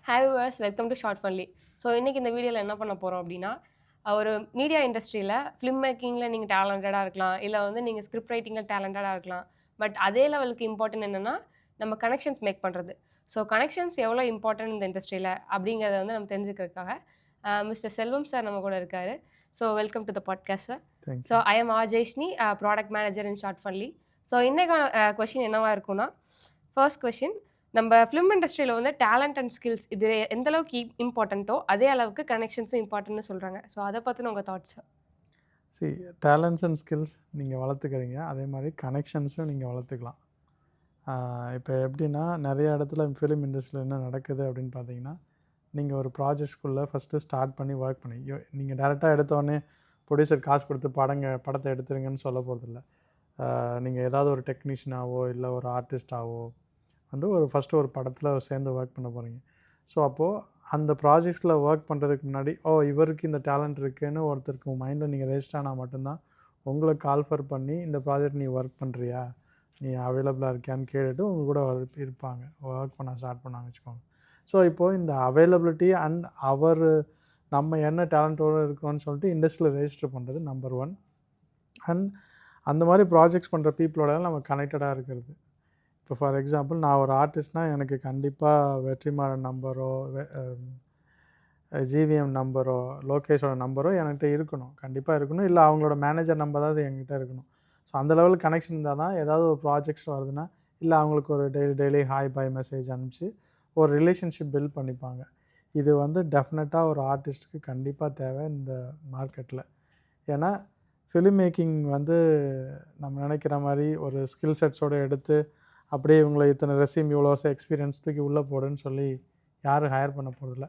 Hi viewers, welcome to Shortfundly. So இன்றைக்கி இந்த வீடியோவில் என்ன பண்ண போகிறோம் அப்படின்னா, ஒரு மீடியா இண்டஸ்ட்ரியில் ஃபிலிம் மேக்கிங்கில் நீங்கள் டேலண்டடாக இருக்கலாம், இல்லை வந்து நீங்கள் ஸ்கிரிப்ட் ரைட்டிங்கில் டேலண்டடாக இருக்கலாம். பட் அதே லெவலுக்கு இம்பார்ட்டன்ட் என்னென்னா, நம்ம கனெக்ஷன்ஸ் மேக் பண்ணுறது. ஸோ கனெக்ஷன்ஸ் எவ்வளோ இம்பார்ட்டன்ட் இந்த இண்டஸ்ட்ரியில் அப்படிங்கிறத வந்து நம்ம தெரிஞ்சுக்கிறதுக்காக மிஸ்டர் செல்வம் சார் நம்ம கூட இருக்கார். So welcome to the podcast sir. So I am Jaishni, product manager in Shortfundly. So இன்றைக்கான கொஷின் என்னவா இருக்குன்னா, ஃபர்ஸ்ட் கொஷின், நம்ம ஃபிலிம் இண்டஸ்ட்ரியில் வந்து டேலண்ட் அண்ட் ஸ்கில்ஸ் இது எந்த அளவுக்கு இம்பார்ட்டண்ட்டோ அதே அளவுக்கு கனெக்ஷன்ஸும் இம்பார்ட்டன்ட்னு சொல்கிறாங்க. ஸோ அதை பற்றின உங்கள் தாட்ஸ்? டேலண்ட்ஸ் அண்ட் ஸ்கில்ஸ் நீங்கள் வளர்த்துக்கிறீங்க, அதே மாதிரி கனெக்ஷன்ஸும் நீங்கள் வளர்த்துக்கலாம். இப்போ எப்படின்னா, நிறைய இடத்துல ஃபிலிம் இண்டஸ்ட்ரியில் என்ன நடக்குது அப்படின்னு பார்த்தீங்கன்னா, நீங்கள் ஒரு ப்ராஜெக்ட்ஸ்குள்ளே ஃபஸ்ட்டு ஸ்டார்ட் பண்ணி ஒர்க் பண்ணி நீங்கள் டேரெக்டாக எடுத்தோடனே ப்ரொடியூசர் காசு கொடுத்து படத்தை எடுத்துருங்கன்னு சொல்ல போகிறதில்ல. நீங்கள் ஏதாவது ஒரு டெக்னீஷியனாவோ இல்லை ஒரு ஆர்டிஸ்டாவோ வந்து ஃபஸ்ட்டு ஒரு படத்தில் சேர்ந்து ஒர்க் பண்ண போகிறீங்க. ஸோ அப்போது அந்த ப்ராஜெக்ட்ஸில் ஒர்க் பண்ணுறதுக்கு முன்னாடி இவருக்கு இந்த டேலண்ட் இருக்குதுன்னு ஒருத்தருக்கு மைண்டில் நீங்கள் ரெஜிஸ்டர் ஆனால் மட்டும்தான் உங்களை கால்ஃபர் பண்ணி இந்த ப்ராஜெக்ட் நீ ஒர்க் பண்ணுறியா, நீ அவைலபிளாக இருக்கியான்னு கேட்டுட்டு உங்கள் கூட இருப்பாங்க, ஒர்க் பண்ண ஸ்டார்ட் பண்ணாங்க வச்சுக்கோங்க. ஸோ இப்போது இந்த அவைலபிலிட்டி அண்ட் நம்ம என்ன டேலண்ட்டோடு இருக்கோன்னு சொல்லிட்டு இண்டஸ்ட்ரியில் ரெஜிஸ்டர் பண்ணுறது நம்பர் 1. அண்ட் அந்த மாதிரி ப்ராஜெக்ட்ஸ் பண்ணுற பீப்புளோட நம்ம கனெக்டடாக இருக்கிறது. இப்போ ஃபார் எக்ஸாம்பிள், நான் ஒரு ஆர்டிஸ்ட்னால் எனக்கு கண்டிப்பாக வெற்றிமாறன் நம்பரோ ஜிவிஎம் நம்பரோ லோகேஷோட நம்பரோ என்கிட்ட இருக்கணும், கண்டிப்பாக இருக்கணும். இல்லை அவங்களோட மேனேஜர் நம்பர் தான் என்கிட்ட இருக்கணும். ஸோ அந்த லெவலுக்கு கனெக்ஷன் இருந்தால் தான் ஏதாவது ஒரு ப்ராஜெக்ட்ஸ் வருதுன்னா, இல்லை அவங்களுக்கு ஒரு டெய்லி ஹாய் பாய் மெசேஜ் அனுப்பிச்சு ஒரு ரிலேஷன்ஷிப் பில்ட் பண்ணிப்பாங்க. இது வந்து டெஃபினட்டாக ஒரு ஆர்டிஸ்ட்டுக்கு கண்டிப்பாக தேவை இந்த மார்க்கெட்டில். ஏன்னா ஃபிலிம் மேக்கிங் வந்து நம்ம நினைக்கிற மாதிரி ஒரு ஸ்கில் செட்ஸோடு எடுத்து அப்படியே இவங்களை இத்தனை ரெசியூம் இவ்வளோ வருஷம் எக்ஸ்பீரியன்ஸ் தூக்கி உள்ளே போடுன்னு சொல்லி யாரும் ஹையர் பண்ண போகிறதில்ல.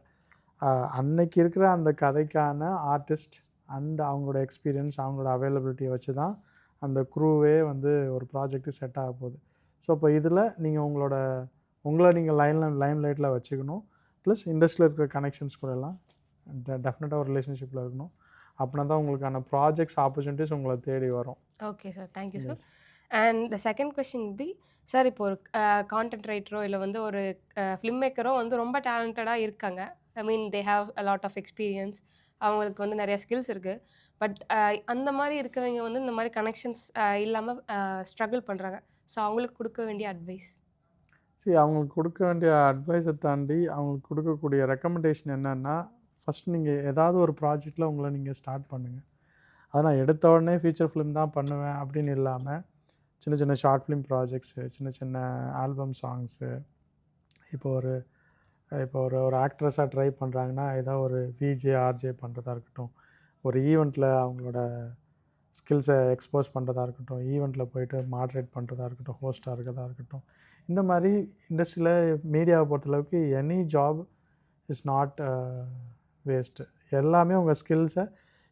அன்னைக்கு இருக்கிற அந்த கதைக்கான ஆர்டிஸ்ட் அண்ட் அவங்களோட எக்ஸ்பீரியன்ஸ், அவங்களோட அவைலபிலிட்டியை வச்சு தான் அந்த க்ரூவே வந்து ஒரு ப்ராஜெக்ட்டு செட் ஆக போகுது. ஸோ இப்போ இதில் நீங்கள் உங்களை நீங்கள் லைன் லைட்டில் வச்சுக்கணும். ப்ளஸ் இண்டஸ்ட்ரியில் இருக்கிற கனெக்ஷன்ஸ் கூட எல்லாம் டெஃபினட்டாக ஒரு ரிலேஷன்ஷிப்பில் இருக்கணும். அப்படின்னா தான் உங்களுக்கான ப்ராஜெக்ட்ஸ் ஆப்பர்ச்சுனிட்டிஸ் உங்களை தேடி வரும். Okay sir, thank you sir. And the second question B sir, இப்போ ஒரு கான்டென்ட் ரைட்டரோ இல்லை வந்து ஒரு ஃபிலிம் மேக்கரோ வந்து ரொம்ப டேலண்டடாக இருக்காங்க. I mean they have a lot of experience, அவங்களுக்கு வந்து நிறைய ஸ்கில்ஸ் இருக்குது. பட் அந்த மாதிரி இருக்கவங்க வந்து இந்த மாதிரி கனெக்ஷன்ஸ் இல்லாமல் ஸ்ட்ரகிள் பண்ணுறாங்க. ஸோ அவங்களுக்கு கொடுக்க வேண்டிய அட்வைஸ்? அவங்களுக்கு கொடுக்க வேண்டிய அட்வைஸை தாண்டி அவங்களுக்கு கொடுக்கக்கூடிய ரெக்கமெண்டேஷன் என்னென்னா, ஃபஸ்ட் நீங்கள் ஏதாவது ஒரு ப்ராஜெக்டில் உங்களை நீங்கள் ஸ்டார்ட் பண்ணுங்கள். அதை நான் எடுத்த உடனே ஃபீச்சர் ஃபிலிம் தான் பண்ணுவேன் அப்படின்னு இல்லாமல், சின்ன சின்ன ஷார்ட் ஃபிலிம் ப்ராஜெக்ட்ஸு, சின்ன சின்ன ஆல்பம் சாங்ஸு, இப்போ ஒரு ஆக்ட்ரஸாக ட்ரை பண்ணுறாங்கன்னா ஏதாவது ஒரு விஜே ஆர்ஜே பண்ணுறதா இருக்கட்டும், ஒரு ஈவெண்ட்டில் அவங்களோட ஸ்கில்ஸை எக்ஸ்போஸ் பண்ணுறதா இருக்கட்டும், ஈவெண்ட்டில் போயிட்டு மாட்ரேட் பண்ணுறதா இருக்கட்டும், ஹோஸ்ட்டாக இருக்கிறதா இருக்கட்டும், இந்த மாதிரி இண்டஸ்ட்ரியில் மீடியாவை பொறுத்தளவுக்கு any job is not waste. எல்லாமே உங்கள் ஸ்கில்ஸை,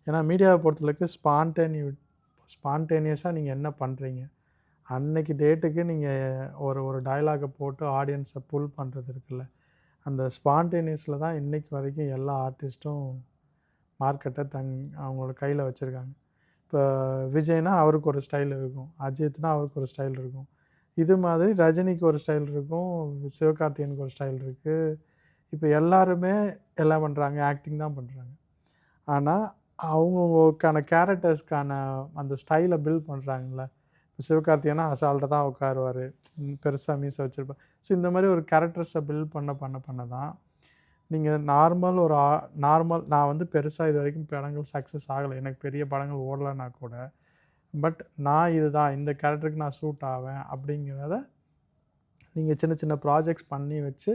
ஏன்னா மீடியாவை பொறுத்தளவுக்கு ஸ்பான்டேனியஸாக நீங்கள் என்ன பண்ணுறீங்க, அன்னைக்கு டேட்டுக்கு நீங்கள் ஒரு டயலாகை போட்டு ஆடியன்ஸை புல் பண்ணுறது இருக்குல்ல, அந்த ஸ்பான்டேனியஸில் தான் இன்றைக்கு வரைக்கும் எல்லா ஆர்டிஸ்ட்டும் மார்க்கெட்டை அவங்களோட கையில் வச்சுருக்காங்க. இப்போ விஜய்னா அவருக்கு ஒரு ஸ்டைல் இருக்கும், அஜித்னா அவருக்கு ஒரு ஸ்டைல் இருக்கும், இது மாதிரி ரஜினிக்கு ஒரு ஸ்டைல் இருக்கும், சிவகார்த்திகேயனுக்கு ஒரு ஸ்டைல் இருக்குது. இப்போ எல்லாருமே எல்லாம் பண்ணுறாங்க, ஆக்டிங் தான் பண்ணுறாங்க. ஆனால் அவங்கவுங்களுக்கான கேரக்டர்ஸ்க்கான அந்த ஸ்டைலை பில்ட் பண்ணுறாங்கள. இப்போ சிவகார்த்திகேயனா அசால்ட்டாக தான் உட்காருவார், பெருசாக மீசை வச்சுருப்பார். ஸோ இந்த மாதிரி ஒரு கேரக்டர்ஸை பில்ட் பண்ண தான் நீங்கள் நார்மல் நான் வந்து பெருசாக இது வரைக்கும் படங்கள் சக்ஸஸ் ஆகலை, எனக்கு பெரிய படங்கள் ஓடலைன்னா கூட, பட் நான் இதுதான் இந்த கேரக்டருக்கு நான் சூட் ஆவேன் அப்படிங்கிறத நீங்கள் சின்ன சின்ன ப்ராஜெக்ட்ஸ் பண்ணி வச்சு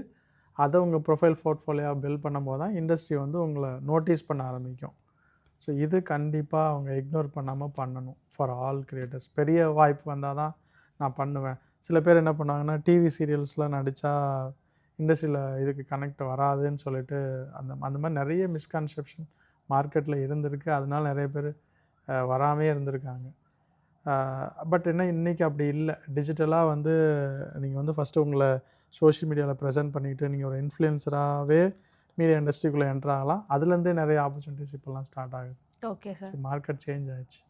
அதை உங்கள் ப்ரொஃபைல் போர்ட்ஃபோலியோவை பில்ட் பண்ணும்போது தான் இண்டஸ்ட்ரி வந்து உங்களை நோட்டீஸ் பண்ண ஆரம்பிக்கும். ஸோ இது கண்டிப்பாக அவங்க இக்னோர் பண்ணாமல் பண்ணணும் ஃபார் ஆல் கிரியேட்டர்ஸ். பெரிய வாய்ப்பு வந்தால் தான் நான் பண்ணுவேன். சில பேர் என்ன பண்ணுவாங்கன்னா, டிவி சீரியல்ஸ்லாம் நடித்தா இண்டஸ்ட்ரியில் இதுக்கு கனெக்ட் வராதுன்னு சொல்லிட்டு அந்த மாதிரி நிறைய மிஸ்கான்செப்ஷன் மார்க்கெட்டில் இருந்திருக்கு. அதனால நிறைய பேர் வராமே இருந்திருக்காங்க. பட் இன்றைக்கி அப்படி இல்லை. டிஜிட்டலாக வந்து நீங்கள் வந்து ஃபஸ்ட்டு உங்களை சோஷியல் மீடியாவில் ப்ரெசென்ட் பண்ணிவிட்டு நீங்கள் ஒரு இன்ஃப்ளூயன்சராகவே மீடியா இண்டஸ்ட்ரிக்குள்ளே என்ட்ரு ஆகலாம். அதுலேருந்தே நிறைய ஆப்பர்ச்சுனிட்டிஸ் இப்போல்லாம் ஸ்டார்ட் ஆகுது. ஓகே சார், மார்க்கெட் சேஞ்ச் ஆகிடுச்சு.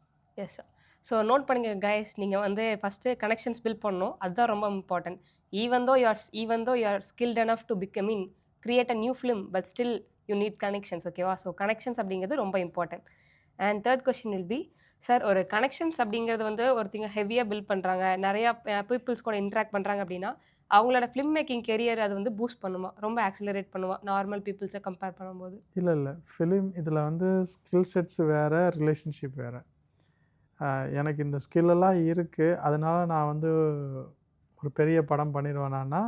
Yes sir. ஸோ நோட் பண்ணுங்க கைஸ், நீங்கள் வந்து ஃபஸ்ட்டு கனெக்ஷன்ஸ் பில்ட் பண்ணணும், அதுதான் ரொம்ப important. Even though you are skilled enough to create a new film but still you need connections. ஓகேவா? ஸோ கனெக்ஷன்ஸ் அப்படிங்கிறது ரொம்ப important. And third question will be, sir ஒரு கனெக்ஷன்ஸ் அப்படிங்கிறது வந்து ஒருத்தங்க ஹெவியாக பில்ட் பண்ணுறாங்க, நிறையா பீப்புள்ஸ் கூட இன்ட்ராக்ட் பண்ணுறாங்க அப்படின்னா அவங்களோட ஃபிலிம் மேக்கிங் கெரியர் அது வந்து பூஸ்ட் பண்ணுமா, ரொம்ப ஆக்சிலரேட் பண்ணுமா நார்மல் பீப்புள்ஸை கம்பேர் பண்ணும்போது? இல்லை ஃபிலிம் இதில் வந்து ஸ்கில் செட்ஸ் வேறு, ரிலேஷன்ஷிப் வேறு. எனக்கு இந்த ஸ்கில்லெல்லாம் இருக்குது, அதனால நான் வந்து ஒரு பெரிய படம் பண்ணிடுவேனான்னா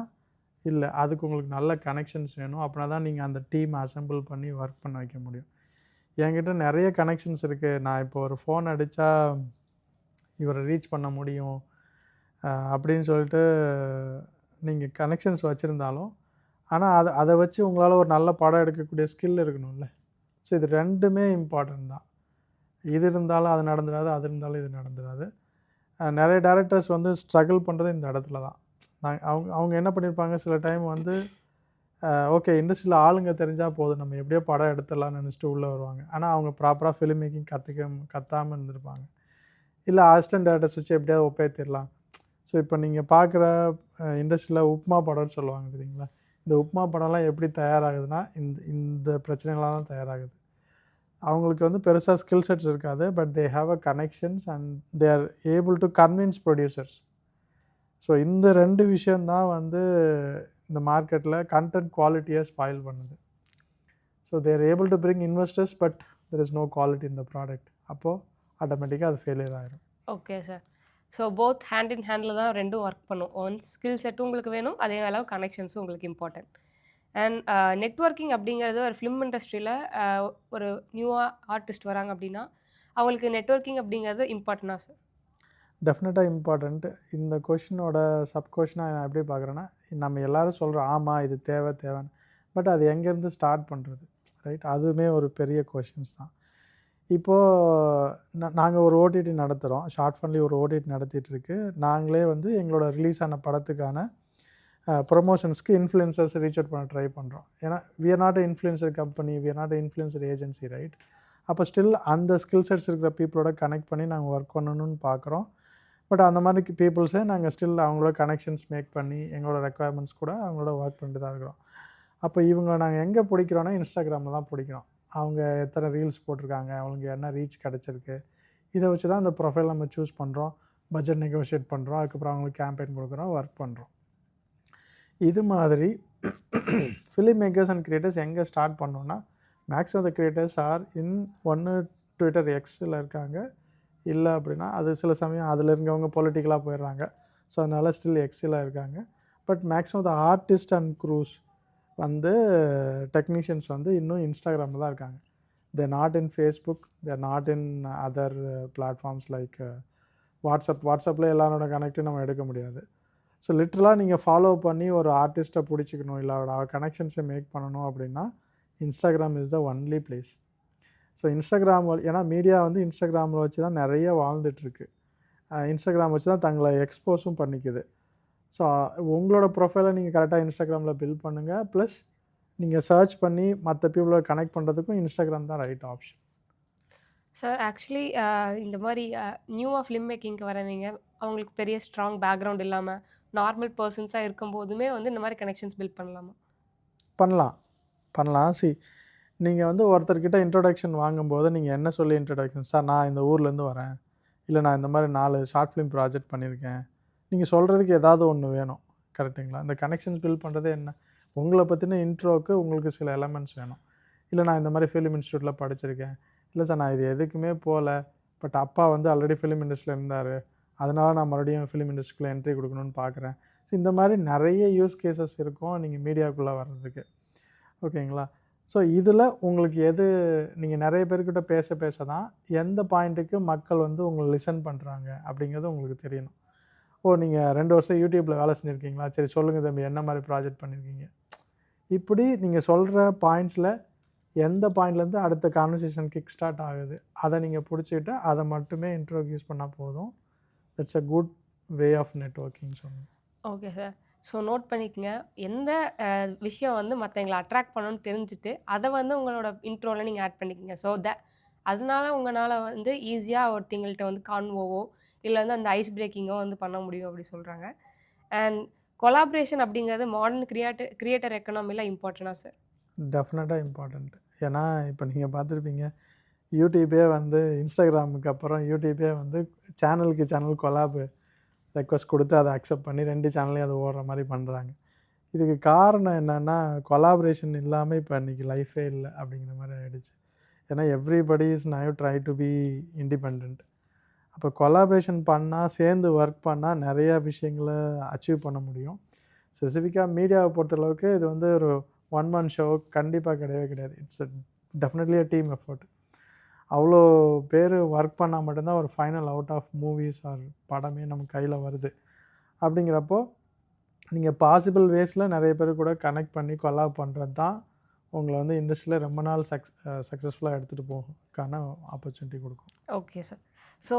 இல்லை. அதுக்கு உங்களுக்கு நல்ல கனெக்ஷன்ஸ் வேணும். அப்படின்னா தான் நீங்கள் அந்த டீம் அசெம்பிள் பண்ணி ஒர்க் பண்ண வைக்க முடியும். என்கிட்ட நிறைய கனெக்ஷன்ஸ் இருக்குது. நான் இப்போ ஒரு ஃபோன் அடித்தா இவரை ரீச் பண்ண முடியும் அப்படின்னு சொல்லிட்டு நீங்கள் கனெக்ஷன்ஸ் வச்சுருந்தாலும், ஆனால் அதை வச்சு உங்களால் ஒரு நல்ல படம் எடுக்கக்கூடிய ஸ்கில் இருக்கணும்ல. ஸோ இது ரெண்டுமே இம்பார்ட்டன்ட் தான். இது இருந்தாலும் அது நடந்துடாது, அது இருந்தாலும் இது நடந்துடாது. நிறைய டேரக்டர்ஸ் வந்து ஸ்ட்ரகிள் பண்ணுறது இந்த இடத்துல தான். அவங்க என்ன பண்ணியிருப்பாங்க, சில டைம் வந்து ஓகே இண்டஸ்ட்ரியில் ஆளுங்க தெரிஞ்சால் போதும், நம்ம எப்படியோ படம் எடுத்துடலாம்னு நினச்சிட்டு உள்ளே வருவாங்க. ஆனால் அவங்க ப்ராப்பராக ஃபிலிம் மேக்கிங் கற்றாமல் இருந்திருப்பாங்க. இல்லை அசிஸ்டன்ட் டேரக்டர்ஸ் வச்சு எப்படியாவது ஒப்பேத்திடலாம். ஸோ இப்போ நீங்கள் பார்க்குற இண்டஸ்ட்ரியில் உப்மா படம்னு சொல்லுவாங்க தெரியுங்களா? இந்த உப்மா படம்லாம் எப்படி தயாராகுதுன்னா இந்த பிரச்சனைகளால் தான் தயாராகுது. அவங்களுக்கு வந்து பெருசாக ஸ்கில் செட்ஸ் இருக்காது, but they have a connections and they are able to convince producers. So இந்த 2 விஷயந்தான் வந்து இந்த மார்க்கெட்டில் கண்டென்ட் குவாலிட்டியை ஸ்பாயில் பண்ணுது. So they are able to bring investors, but there is no quality in the product. அப்போது ஆட்டோமேட்டிக்காக அது ஃபெயிலியர் ஆகிடும். Okay sir. So both hand in ஹேண்டில் தான் ரெண்டும் ஒர்க் பண்ணும். ஒன்ஸ் ஸ்கில் செட்டும் உங்களுக்கு வேணும், அதே அளவு கனெக்ஷன்ஸும் உங்களுக்கு இம்பார்ட்டன்ட். அண்ட் நெட்வொர்க்கிங் அப்படிங்கிறது ஒரு ஃபிலிம் இண்டஸ்ட்ரியில் ஒரு நியூவாக ஆர்டிஸ்ட் வராங்க அப்படின்னா அவங்களுக்கு நெட்வொர்க்கிங் அப்படிங்கிறது இம்பார்ட்டண்டா சார்? டெஃபினட்டாக இம்பார்ட்டண்ட்டு. இந்த கொஷினோட சப் கொஷினாக நான் எப்படி பார்க்குறேன்னா, நம்ம எல்லோரும் சொல்கிறோம் ஆமாம் இது தேவைன்னு, பட் அது எங்கேருந்து ஸ்டார்ட் பண்ணுறது, ரைட்? அதுவுமே ஒரு பெரிய கொஷின்ஸ் தான். இப்போது நாங்கள் ஒரு ஓடிடி நடத்துகிறோம், ஷார்ட் ஃபன்லி ஒரு ஓடிடி நடத்திட்டுருக்கு. நாங்களே வந்து எங்களோட ரிலீஸ் ஆன படத்துக்கான ப்ரொமோஷன்ஸ்க்கு இன்ஃப்ளூயன்சர்ஸ் ரீச் அவுட் பண்ண ட்ரை பண்ணுறோம். ஏன்னா we are not influencer company, we are not influencer agency, right? அப்போ ஸ்டில் அந்த ஸ்கில் செட்ஸ் இருக்கிற பீப்புளோட கனெக்ட் பண்ணி நாங்கள் ஒர்க் பண்ணணும்னு பார்க்குறோம். பட் அந்த மாதிரி பீப்புள்ஸை நாங்கள் ஸ்டில் அவங்களோட கனெக்ஷன்ஸ் மேக் பண்ணி எங்களோட ரெக்குவயர்மெண்ட்ஸ் கூட அவங்களோட ஒர்க் பண்ணிட்டு தான் இருக்கிறோம். அப்போ இவங்களை நாங்கள் எங்கே பிடிக்கிறோன்னா இன்ஸ்டாகிராமில் தான் பிடிக்கிறோம். அவங்க எத்தனை ரீல்ஸ் போட்டிருக்காங்க, அவங்களுக்கு என்ன ரீச் கிடச்சிருக்கு, இதை வச்சு தான் அந்த ப்ரொஃபைல் நம்ம சூஸ் பண்ணுறோம், பட்ஜெட் நெகோஷியேட் பண்ணுறோம், அதுக்கப்புறம் அவங்களுக்கு கேம்பெயின் கொடுக்குறோம், ஒர்க் பண்ணுறோம். இது மாதிரி ஃபிலிம் மேக்கர்ஸ் அண்ட் கிரியேட்டர்ஸ் எங்கே ஸ்டார்ட் பண்ணோன்னா, max of the creators are in ஒன்று ட்விட்டர் எக்ஸில் இருக்காங்க, இல்லை அப்படின்னா அது சில சமயம் அதில் இருக்கவங்க பொலிட்டிக்கலாக போயிடுறாங்க. ஸோ அதனால் ஸ்டில் எக்ஸில் இருக்காங்க. But maximum of the artist and crews வந்து டெக்னீஷியன்ஸ் வந்து இன்னும் இன்ஸ்டாகிராமில் தான் இருக்காங்க. They're not in Facebook, they're not in other platforms like வாட்ஸ்அப்பில் எல்லாரோட கனெக்டும் நம்ம எடுக்க முடியாது. ஸோ லிட்ரலாக நீங்கள் ஃபாலோ பண்ணி ஒரு ஆர்டிஸ்ட்டை பிடிச்சிக்கணும், இல்லை அவர் கனெக்ஷன்ஸை மேக் பண்ணணும் அப்படின்னா Instagram is the only place. So Instagram ஏன்னா மீடியா வந்து இன்ஸ்டாகிராமில் வச்சு தான் நிறைய வாழ்ந்துட்டுருக்கு. இன்ஸ்டாகிராம் வச்சு தான் தங்களை எக்ஸ்போஸும் பண்ணிக்குது. ஸோ உங்களோட ப்ரொஃபைலை நீங்கள் கரெக்டாக இன்ஸ்டாகிராமில் பில்ட் பண்ணுங்கள். ப்ளஸ் நீங்கள் சர்ச் பண்ணி மற்ற பீப்புளை கனெக்ட் பண்ணுறதுக்கும் இன்ஸ்டாகிராம் தான் ரைட் ஆப்ஷன். சார் ஆக்சுவலி இந்த மாதிரி நியூவாக ஃபிலிம் மேக்கிங்க்கு வரவங்க அவங்களுக்கு பெரிய ஸ்ட்ராங் பேக்ரவுண்ட் இல்லாமல் நார்மல் பர்சன்ஸாக இருக்கும்போதுமே வந்து இந்த மாதிரி கனெக்ஷன்ஸ் பில்ட் பண்ணலாமா? பண்ணலாம். நீங்கள் வந்து ஒருத்தர்கிட்ட இன்ட்ரொடக்ஷன் வாங்கும்போது நீங்கள் என்ன சொல்லி இன்ட்ரொடக்ஷன், சார் நான் இந்த ஊர்லேருந்து வரேன், இல்லை நான் இந்த மாதிரி 4 ஷார்ட் ஃபிலிம் ப்ராஜெக்ட் பண்ணியிருக்கேன், நீங்கள் சொல்கிறதுக்கு ஏதாவது ஒன்று வேணும், கரெக்டுங்களா? இந்த கனெக்ஷன்ஸ் பில்ட் பண்ணுறது என்ன, உங்களை பற்றின இன்ட்ரோவுக்கு உங்களுக்கு சில எலமெண்ட்ஸ் வேணும். இல்லை நான் இந்த மாதிரி ஃபிலிம் இன்ஸ்டியூட்டில் படிச்சிருக்கேன், இல்லை சார் நான் இது எதுக்குமே போகல, பட் அப்பா வந்து ஆல்ரெடி ஃபிலிம் இண்டஸ்ட்ரியில் இருந்தார், அதனால் நான் மறுபடியும் ஃபிலிம் இண்டஸ்ட்ரிக்குள்ளே என்ட்ரி கொடுக்கணும்னு பார்க்குறேன். ஸோ இந்த மாதிரி நிறைய யூஸ் கேசஸ் இருக்கும் நீங்கள் மீடியாவுக்குள்ளே வர்றதுக்கு, ஓகேங்களா? ஸோ இதில் உங்களுக்கு எது, நீங்கள் நிறைய பேர்கிட்ட பேச தான் எந்த பாயிண்ட்டுக்கு மக்கள் வந்து உங்களை லிசன் பண்ணுறாங்க அப்படிங்கிறது உங்களுக்கு தெரியணும். நீங்கள் 2 வருஷம் யூடியூப்பில் வேலை செஞ்சுருக்கீங்களா, சரி சொல்லுங்கள் தம்பி என்ன மாதிரி ப்ராஜெக்ட் பண்ணியிருக்கீங்க, இப்படி நீங்கள் சொல்கிற பாயிண்ட்ஸில் எந்த பாயிண்ட்லேருந்து அடுத்த கான்வர்சேஷன் கிக் ஸ்டார்ட் ஆகுது அதை நீங்கள் பிடிச்சிக்கிட்டு அதை மட்டுமே இன்ட்ரோடியூஸ் பண்ணால் போதும். That's a good way of networking சொல்லுங்கள். Okay sir. ஸோ நோட் பண்ணிக்கங்க. எந்த விஷயம் வந்து மற்றவங்களை அட்ராக்ட் பண்ணணும்னு தெரிஞ்சுட்டு அதை வந்து உங்களோட இன்ட்ரோவில் நீங்கள் ஆட் பண்ணிக்கங்க. ஸோ அதனால உங்களால் வந்து ஈஸியாக ஒருத்தங்கள்கிட்ட வந்து கான்வோவோ இல்லை வந்து அந்த ஐஸ் பிரேக்கிங்கோ வந்து பண்ண முடியும் அப்படி சொல்கிறாங்க. அண்ட் கொலாபரேஷன் அப்படிங்கிறது மாடர்ன் கிரியேட்டர் எக்கனாமில இம்பார்ட்டன்ட்டா சார்? டெஃபினட்டாக இம்பார்ட்டண்ட். ஏன்னா இப்போ நீங்கள் பார்த்துருப்பீங்க, யூடியூபே வந்து இன்ஸ்டாகிராமுக்கு அப்புறம் யூடியூபே வந்து சேனலுக்கு சேனல் கொலாப் ரெக்வஸ்ட் கொடுத்து அதை அக்செப்ட் பண்ணி 2 சேனல்லையும் அது ஓடுற மாதிரி பண்ணுறாங்க. இதுக்கு காரணம் என்னென்னா, கொலாபரேஷன் இல்லாமல் இப்போ இன்றைக்கி லைஃபே இல்லை அப்படிங்கிற மாதிரி ஆகிடுச்சு. ஏன்னா everybody is now try to be independent. அப்போ கொலாபரேஷன் பண்ணால், சேர்ந்து ஒர்க் பண்ணால் நிறைய விஷயங்களை அச்சீவ் பண்ண முடியும். ஸ்பெசிஃபிக்காக மீடியாவை பொறுத்தளவுக்கு இது வந்து ஒரு ஒன் மேன் ஷோ கண்டிப்பாக கிடையவே கிடையாது. It's definitely a team effort. அவ்வளோ பேர் ஒர்க் பண்ணால் மட்டும்தான் ஒரு final out of movies or படமே நம்ம கையில் வருது. அப்படிங்கிறப்போ நீங்கள் பாசிபிள் வேஸில் நிறைய பேர் கூட கனெக்ட் பண்ணி கொலாப் பண்ணுறது தான் உங்களை வந்து இண்டஸ்ட்ரியில் ரொம்ப நாள் சக்ஸஸ்ஃபுல்லாக எடுத்துகிட்டு போகிறதுக்கான ஆப்பர்ச்சுனிட்டி கொடுக்கும். Okay sir. ஸோ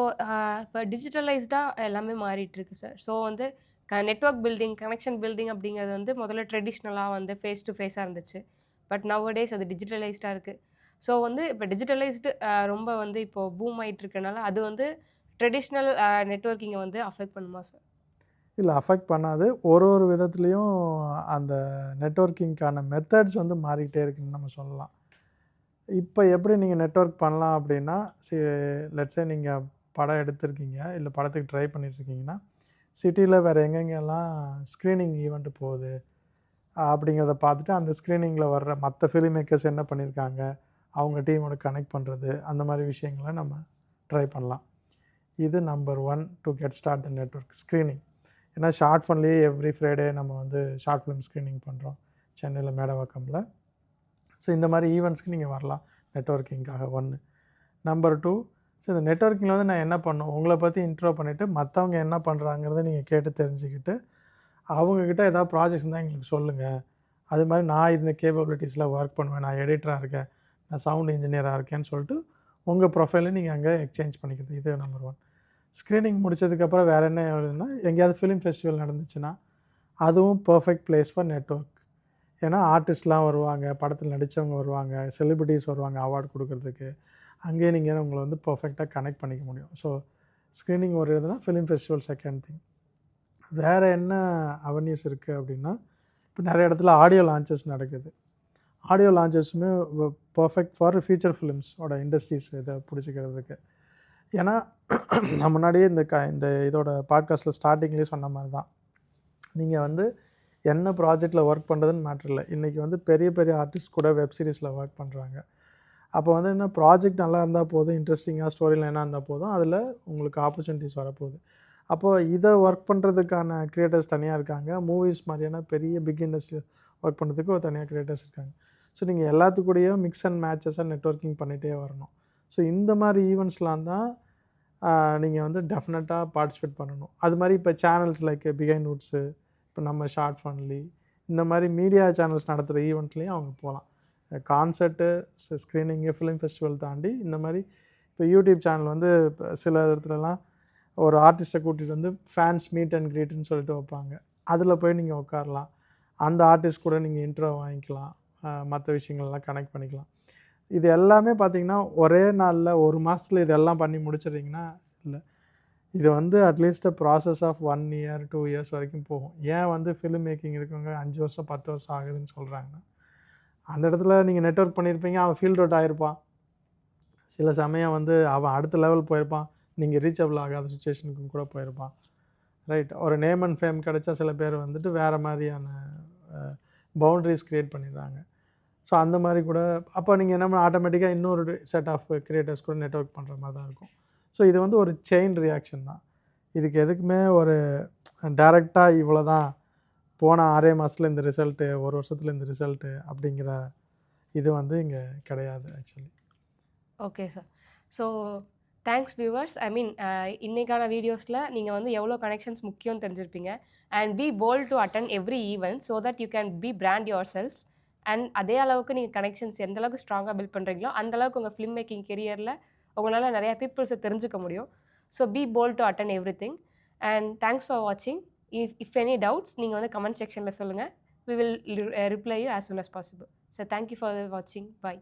இப்போ டிஜிட்டலைஸ்டாக எல்லாமே மாறிட்டுருக்கு சார். ஸோ வந்து நெட்வொர்க் பில்டிங், கனெக்ஷன் பில்டிங் அப்படிங்கிறது வந்து முதல்ல ட்ரெடிஷ்னலாக வந்து ஃபேஸ் டு ஃபேஸாக இருந்துச்சு. பட் நவடேஸ் அது டிஜிட்டலைஸ்டாக இருக்குது. ஸோ வந்து இப்போ டிஜிட்டலைஸ்டு ரொம்ப வந்து இப்போது பூம் ஆகிட்டு இருக்கனால அது வந்து ட்ரெடிஷ்னல் நெட்வொர்க்கிங்கை வந்து அஃபெக்ட் பண்ணுமா சார்? இல்லை, அஃபெக்ட் பண்ணாது. ஒரு ஒரு விதத்துலேயும் அந்த நெட்வொர்க்கிங்க்கான மெத்தட்ஸ் வந்து மாறிக்கிட்டே இருக்குன்னு நம்ம சொல்லலாம். இப்போ எப்படி நீங்கள் நெட்வொர்க் பண்ணலாம் அப்படின்னா, லெட்ஸே நீங்கள் படம் எடுத்திருக்கீங்க, இல்லை படத்துக்கு ட்ரை பண்ணிட்டுருக்கீங்கன்னா, சிட்டியில் வேறு எங்கெங்கெல்லாம் ஸ்க்ரீனிங் ஈவெண்ட்டு போகுது அப்படிங்கிறத பார்த்துட்டு, அந்த ஸ்க்ரீனிங்கில் வர்ற மற்ற ஃபிலிம் மேக்கர்ஸ் என்ன பண்ணியிருக்காங்க, அவங்க டீமோட கனெக்ட் பண்ணுறது, அந்த மாதிரி விஷயங்களை நம்ம ட்ரை பண்ணலாம். இது number 1 to get start the network screening. ஏன்னா ஷார்ட் ஃபிலிம்லேயே எவ்ரி ஃப்ரைடே நம்ம வந்து ஷார்ட் ஃபிலிம் ஸ்க்ரீனிங் பண்ணுறோம் சென்னையில் மேடவாக்கமில். ஸோ இந்த மாதிரி ஈவெண்ட்ஸ்க்கு நீங்கள் வரலாம் நெட்வொர்க்கிங்காக 1. நம்பர் 2, ஸோ இந்த நெட்வொர்க்கிங்கில் வந்து நான் என்ன பண்ணணும், உங்களை பற்றி இன்ட்ரோ பண்ணிவிட்டு மற்றவங்க என்ன பண்ணுறாங்கிறத நீங்கள் கேட்டு தெரிஞ்சுக்கிட்டு, அவங்கக்கிட்ட ஏதாவது ப்ராஜெக்ட்ஸ் இருந்தால் எங்களுக்கு சொல்லுங்கள். அது மாதிரி நான் இந்த கேப்பபிலிட்டிஸில் ஒர்க் பண்ணுவேன், நான் எடிட்டராக இருக்கேன், நான் சவுண்ட் இன்ஜினியராக இருக்கேன்னு சொல்லிட்டு உங்கள் ப்ரொஃபைலை நீங்கள் அங்கே எக்ஸ்சேஞ்ச் பண்ணிக்கிறது. இது நம்பர் 1. ஸ்க்ரீனிங் முடித்ததுக்கப்புறம் வேறு என்ன எழுதுனா, எங்கேயாவது ஃபிலிம் ஃபெஸ்டிவல் நடந்துச்சுன்னா அதுவும் பர்ஃபெக்ட் பிளேஸ் ஃபார் நெட்வொர்க். ஏன்னா ஆர்டிஸ்ட்லாம் வருவாங்க, படத்தில் நடித்தவங்க வருவாங்க, செலிபிரிட்டிஸ் வருவாங்க அவார்டு கொடுக்குறதுக்கு. அங்கேயே நீங்கள் உங்களை வந்து பர்ஃபெக்டாக கனெக்ட் பண்ணிக்க முடியும். ஸோ ஸ்க்ரீனிங் ஒரு இதுனா, ஃபிலிம் ஃபெஸ்டிவல் செகண்ட் திங். வேறு என்ன அவென்யூஸ் இருக்குது அப்படின்னா, இப்போ நிறைய இடத்துல ஆடியோ லான்ச்சஸ் நடக்குது. ஆடியோ லான்ச்சஸுமே பர்ஃபெக்ட் ஃபார் ஃபீச்சர் ஃபிலிம்ஸோட இண்டஸ்ட்ரீஸ் இதை பிடிச்சிக்கிறதுக்கு. ஏன்னா நான் முன்னாடியே இந்த இதோட பாட்காஸ்ட்டில் ஸ்டார்டிங்லேயே சொன்ன மாதிரி தான், நீங்கள் வந்து என்ன ப்ராஜெக்டில் ஒர்க் பண்ணுறதுன்னு மேட்ரு இல்லை. இன்றைக்கி வந்து பெரிய பெரிய ஆர்டிஸ்ட் கூட வெப் சீரிஸில் ஒர்க் பண்ணுறாங்க. அப்போ வந்து என்ன, ப்ராஜெக்ட் நல்லா இருந்தால் போதும், இன்ட்ரெஸ்டிங்காக ஸ்டோரி லைனாக இருந்தால் போதும், அதில் உங்களுக்கு ஆப்பர்ச்சுனிட்டிஸ் வரப்போகுது. அப்போது இதை ஒர்க் பண்ணுறதுக்கான க்ரியேட்டர்ஸ் தனியாக இருக்காங்க. மூவிஸ் மாதிரியான பெரிய பிக் இண்டஸ்ட்ரி ஒர்க் பண்ணுறதுக்கு ஒரு தனியாக க்ரியேட்டர்ஸ் இருக்காங்க. ஸோ நீங்கள் எல்லாத்துக்கூடயும் மிக்ஸ் அண்ட் மேட்சஸாக நெட்வொர்க்கிங் பண்ணிகிட்டே வரணும். ஸோ இந்த மாதிரி ஈவெண்ட்ஸ்லாம் தான் நீங்கள் வந்து டெஃபினட்டாக பார்ட்டிசிபேட் பண்ணணும். அது மாதிரி இப்போ சேனல்ஸ் லைக் பிஹைண்ட் வுட்ஸு, இப்போ நம்ம ஷார்ட் ஃபன்லி, இந்த மாதிரி மீடியா சேனல்ஸ் நடத்துகிற ஈவெண்ட்லேயும் அவங்க போகலாம். கான்சர்ட்டு, ஸ்க்ரீனிங்கு, ஃபிலிம் ஃபெஸ்டிவல் தாண்டி இந்த மாதிரி இப்போ யூடியூப் சேனல் வந்து இப்போ சில இடத்துலலாம் ஒரு ஆர்டிஸ்ட்டை கூட்டிகிட்டு வந்து ஃபேன்ஸ் மீட் அண்ட் க்ரீட்னு சொல்லிட்டு வைப்பாங்க. அதில் போய் நீங்கள் உட்காரலாம். அந்த ஆர்டிஸ்ட் கூட நீங்கள் இன்ட்ரோ வாங்கிக்கலாம், மற்ற விஷயங்கள்லாம் கனெக்ட் பண்ணிக்கலாம். இது எல்லாமே பார்த்திங்கன்னா ஒரே நாளில் 1 மாதத்தில் இதெல்லாம் பண்ணி முடிச்சிடுறீங்கன்னா இல்லை. இது வந்து at least process of 1 year 2 years வரைக்கும் போகும். ஏன் வந்து ஃபிலிம் மேக்கிங் இருக்கவங்க 5 வருஷம் 10 வருஷம் ஆகுதுன்னு சொல்கிறாங்கன்னா, அந்த இடத்துல நீங்கள் நெட்வொர்க் பண்ணியிருப்பீங்க, அவன் ஃபீல்ட் அவுட் ஆகிருப்பான். சில சமயம் வந்து அவன் அடுத்த லெவல் போயிருப்பான், நீங்கள் ரீச்சபிள் ஆகாத சுச்சுவேஷனுக்கும் கூட போயிருப்பான். ரைட். ஒரு நேம் அண்ட் ஃபேம் கிடச்சா சில பேர் வந்துட்டு வேறு மாதிரியான பவுண்ட்ரிஸ் க்ரியேட் பண்ணிடுறாங்க. ஸோ அந்த மாதிரி கூட அப்போ நீங்கள் என்ன ஆட்டோமேட்டிக்காக இன்னொரு செட் ஆஃப் கிரியேட்டர்ஸ் கூட நெட்வொர்க் பண்ணுற மாதிரி தான் இருக்கும். ஸோ இது வந்து ஒரு செயின் ரியாக்ஷன் தான். இதுக்கு எதுக்குமே ஒரு டைரெக்டாக இவ்வளோ தான், போன 6 மாதத்தில் இந்த ரிசல்ட்டு, 1 வருஷத்தில் இந்த ரிசல்ட்டு அப்படிங்கிற இது வந்து இங்கே கிடையாது actually. Okay sir. So thanks viewers. I mean இன்றைக்கான வீடியோஸில் நீங்கள் வந்து எவ்வளோ கனெக்ஷன்ஸ் முக்கியம்னு தெரிஞ்சிருப்பீங்க. And be bold to attend every event so that you can be brand yourselves. And அதே அளவுக்கு நீங்கள் கனெக்ஷன்ஸ் எந்த அளவுக்கு ஸ்ட்ராங்காக பில்ட் பண்ணுறீங்களோ அந்தளவுக்கு உங்கள் ஃபிலிம் மேக்கிங் கெரியரில் உங்களால் நிறையா பீப்புள்ஸை தெரிஞ்சுக்க முடியும். So be bold to attend everything. And thanks for வாட்சிங். இஃப் எனி டவுட்ஸ் நீங்கள் வந்து கமெண்ட் செக்ஷனில் சொல்லுங்கள். We will reply you as soon as possible. So thank you for வாட்சிங். பை.